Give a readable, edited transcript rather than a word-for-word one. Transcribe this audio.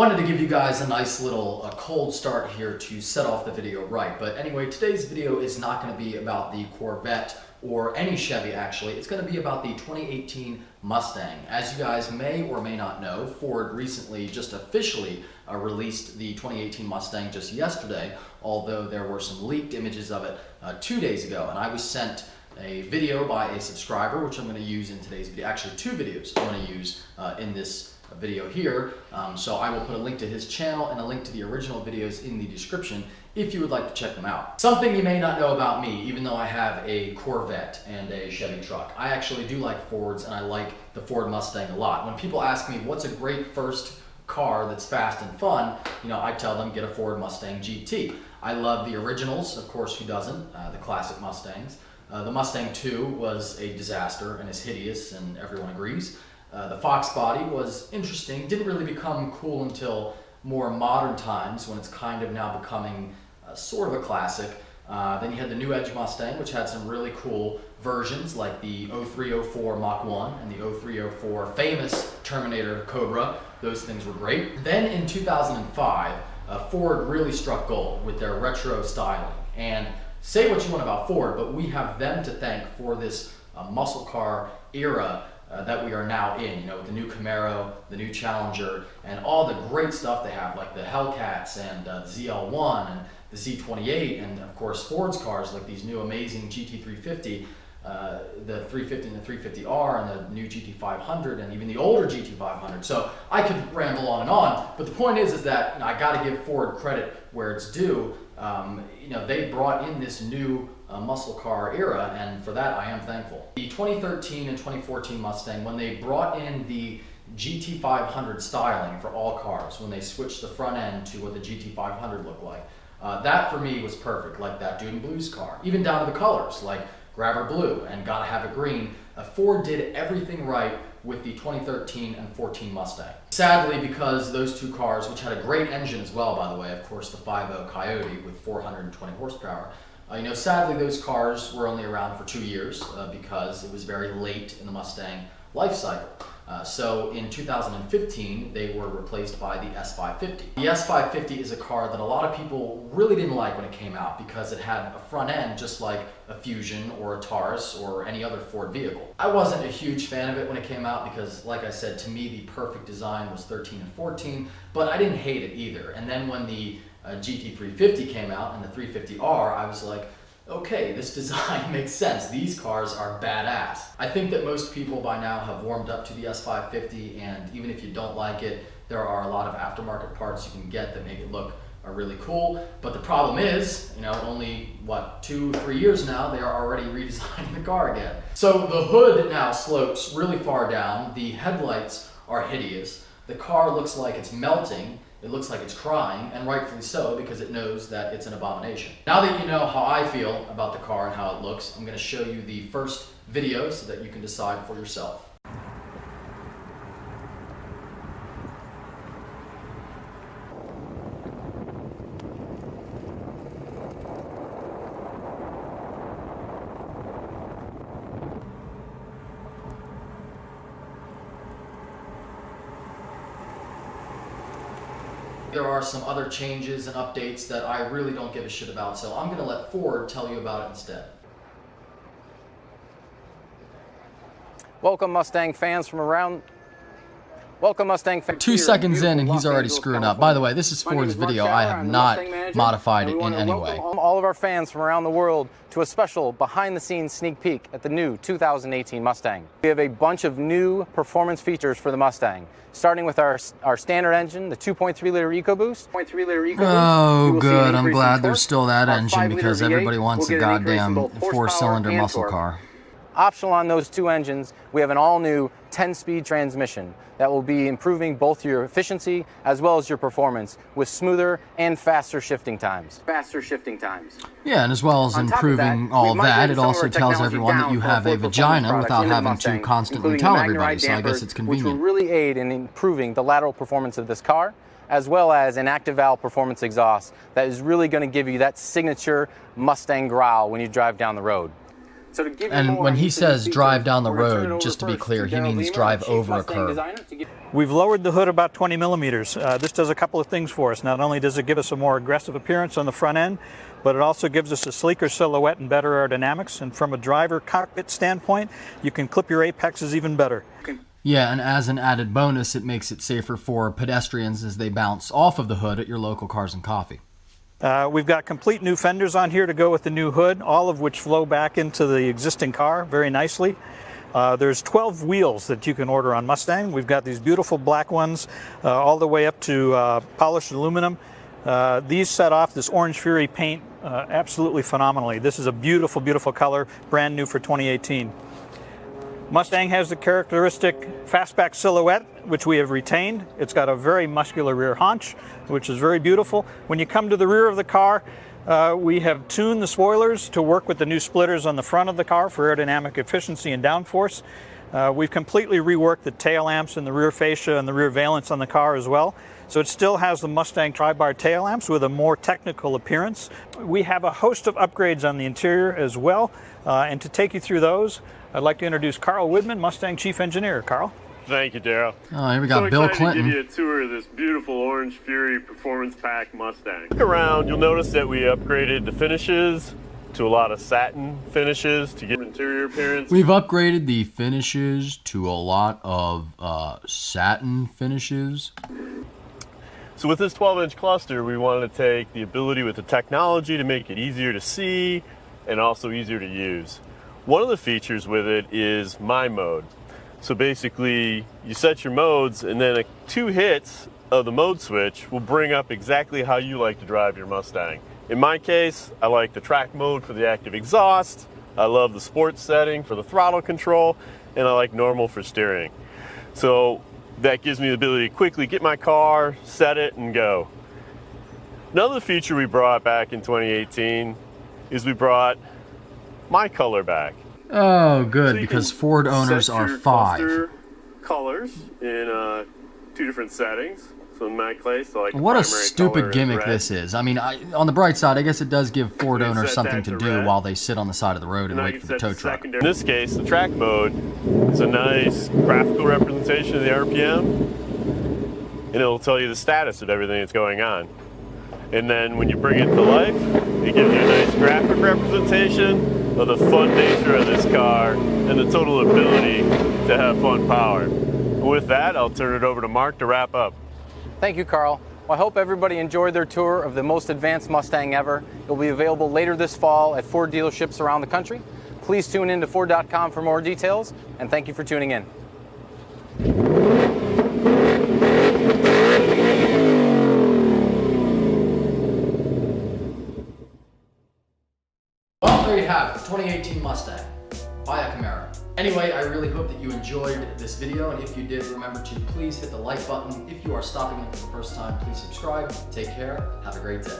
Wanted to give you guys a nice little cold start here to set off the video right. But anyway, today's video is not going to be about the Corvette or any Chevy actually. It's going to be about the 2018 Mustang. As you guys may or may not know, Ford recently just officially released the 2018 Mustang just yesterday, although there were some leaked images of it 2 days ago. And I was sent a video by a subscriber, which I'm going to use in today's video. Actually, two videos I'm going to use in this video here. So I will put a link to his channel and a link to the original videos in the description if you would like to check them out. Something you may not know about me, even though I have a Corvette and a Chevy truck, I actually do like Fords, and I like the Ford Mustang a lot. When people ask me what's a great first car that's fast and fun, I tell them get a Ford Mustang GT. I love the originals, of course, who doesn't? The classic Mustangs. The Mustang 2 was a disaster and is hideous, and everyone agrees. The Fox body was interesting, didn't really become cool until more modern times when it's kind of now becoming sort of a classic. Then you had the New Edge Mustang, which had some really cool versions like the 0304 Mach 1 and the 0304 famous Terminator Cobra. Those things were great. Then in 2005, Ford really struck gold with their retro styling. And say what you want about Ford, but we have them to thank for this muscle car era that we are now in, with the new Camaro, the new Challenger, and all the great stuff they have, like the Hellcats and the ZL1 and the Z28, and of course Ford's cars like these new amazing GT350, the 350 and the 350R, and the new GT500, and even the older GT500. So I could ramble on and on, but the point is that I got to give Ford credit where it's due. They brought in this new muscle car era, and for that I am thankful. The 2013 and 2014 Mustang, when they brought in the GT500 styling for all cars, when they switched the front end to what the GT500 looked like, that for me was perfect, like that Dude in Blue's car, even down to the colors, like Grabber Blue and Gotta Have It Green. Ford did everything right with the 2013 and 14 Mustang. Sadly, because those two cars, which had a great engine as well, by the way, of course the 5.0 Coyote with 420 horsepower, sadly those cars were only around for 2 years because it was very late in the Mustang life cycle. So in 2015, they were replaced by the S550. The S550 is a car that a lot of people really didn't like when it came out because it had a front end just like a Fusion or a Taurus or any other Ford vehicle. I wasn't a huge fan of it when it came out because, like I said, to me the perfect design was 13 and 14, but I didn't hate it either. And then when the GT350 came out and the 350R, I was like, okay, this design makes sense. These cars are badass. I think that most people by now have warmed up to the S550, and even if you don't like it, there are a lot of aftermarket parts you can get that make it look really cool. But the problem is, only, 2-3 years now, they are already redesigning the car again. So the hood now slopes really far down. The headlights are hideous. The car looks like it's melting. It looks like it's crying, and rightfully so, because it knows that it's an abomination. Now that you know how I feel about the car and how it looks, I'm going to show you the first video so that you can decide for yourself. There are some other changes and updates that I really don't give a shit about, so I'm going to let Ford tell you about it instead. Welcome Mustang fans from around... Welcome Mustang fans. 2 seconds in and he's already screwing up. By the way, this is Ford's video. I have not modified it in any way. All of our fans from around the world to a special behind-the-scenes sneak peek at the new 2018 Mustang. We have a bunch of new performance features for the Mustang, starting with our standard engine, the 2.3-liter EcoBoost. Oh, good. I'm glad there's still that engine because everybody wants a goddamn 4-cylinder muscle car. Optional on those two engines, we have an all-new 10-speed transmission that will be improving both your efficiency as well as your performance with smoother and faster shifting times. Yeah, and as well as improving all of that, it also tells everyone that you have a vagina without having to constantly tell everybody, so I guess it's convenient. Which will really aid in improving the lateral performance of this car, as well as an active valve performance exhaust that is really going to give you that signature Mustang growl when you drive down the road. So to give you And more when he on each of says these drive features, down the we're gonna turn it road, over just to be first clear, he Daryl means Lima, drive Chief over a Mustang curb. designer, to give- We've lowered the hood about 20 millimeters. This does a couple of things for us. Not only does it give us a more aggressive appearance on the front end, but it also gives us a sleeker silhouette and better aerodynamics. And from a driver cockpit standpoint, you can clip your apexes even better. Yeah, and as an added bonus, it makes it safer for pedestrians as they bounce off of the hood at your local Cars and Coffee. We've got complete new fenders on here to go with the new hood, all of which flow back into the existing car very nicely. There's 12 wheels that you can order on Mustang. We've got these beautiful black ones all the way up to polished aluminum. These set off this Orange Fury paint absolutely phenomenally. This is a beautiful, beautiful color, brand new for 2018. Mustang has the characteristic fastback silhouette, which we have retained. It's got a very muscular rear haunch, which is very beautiful. When you come to the rear of the car, we have tuned the spoilers to work with the new splitters on the front of the car for aerodynamic efficiency and downforce. We've completely reworked the tail lamps and the rear fascia and the rear valence on the car as well. So it still has the Mustang tri-bar tail lamps with a more technical appearance. We have a host of upgrades on the interior as well. And to take you through those, I'd like to introduce Carl Widman, Mustang Chief Engineer. Carl. Thank you, Daryl. Oh, here we got so Bill excited Clinton. to give you a tour of this beautiful Orange Fury Performance Pack Mustang. Look around, you'll notice that we upgraded the finishes to a lot of satin finishes to give interior appearance. We've upgraded the finishes to a lot of satin finishes. So with this 12-inch cluster, we wanted to take the ability with the technology to make it easier to see and also easier to use. One of the features with it is My Mode. So basically, you set your modes, and then 2 hits of the mode switch will bring up exactly how you like to drive your Mustang. In my case, I like the track mode for the active exhaust, I love the sports setting for the throttle control, and I like normal for steering. So that gives me the ability to quickly get my car, set it, and go. Another feature we brought back in 2018 is we brought my color back. Oh, good, So because Ford owners set are your 5. cluster colors in 2 different settings. So in my case, I like What a primary color stupid is gimmick red. this is. I mean, on the bright side, I guess it does give Ford You can owners set something that to to do red. while they sit on the side of the road and And I wait can for the set tow the truck. secondary. In this case, the track mode is a nice graphical representation of the RPM, and it'll tell you the status of everything that's going on. And then when you bring it to life, it gives you a nice graphic representation of the fun nature of this car and the total ability to have fun power. With that, I'll turn it over to Mark to wrap up. Thank you, Carl. Well, I hope everybody enjoyed their tour of the most advanced Mustang ever. It'll be available later this fall at Ford dealerships around the country. Please tune in to Ford.com for more details, and thank you for tuning in. Well, there you have it, 2018 Mustang. Buy a Camaro. Anyway, I really hope that you enjoyed this video, and if you did, remember to please hit the like button. If you are stopping in for the first time, please subscribe. Take care. Have a great day.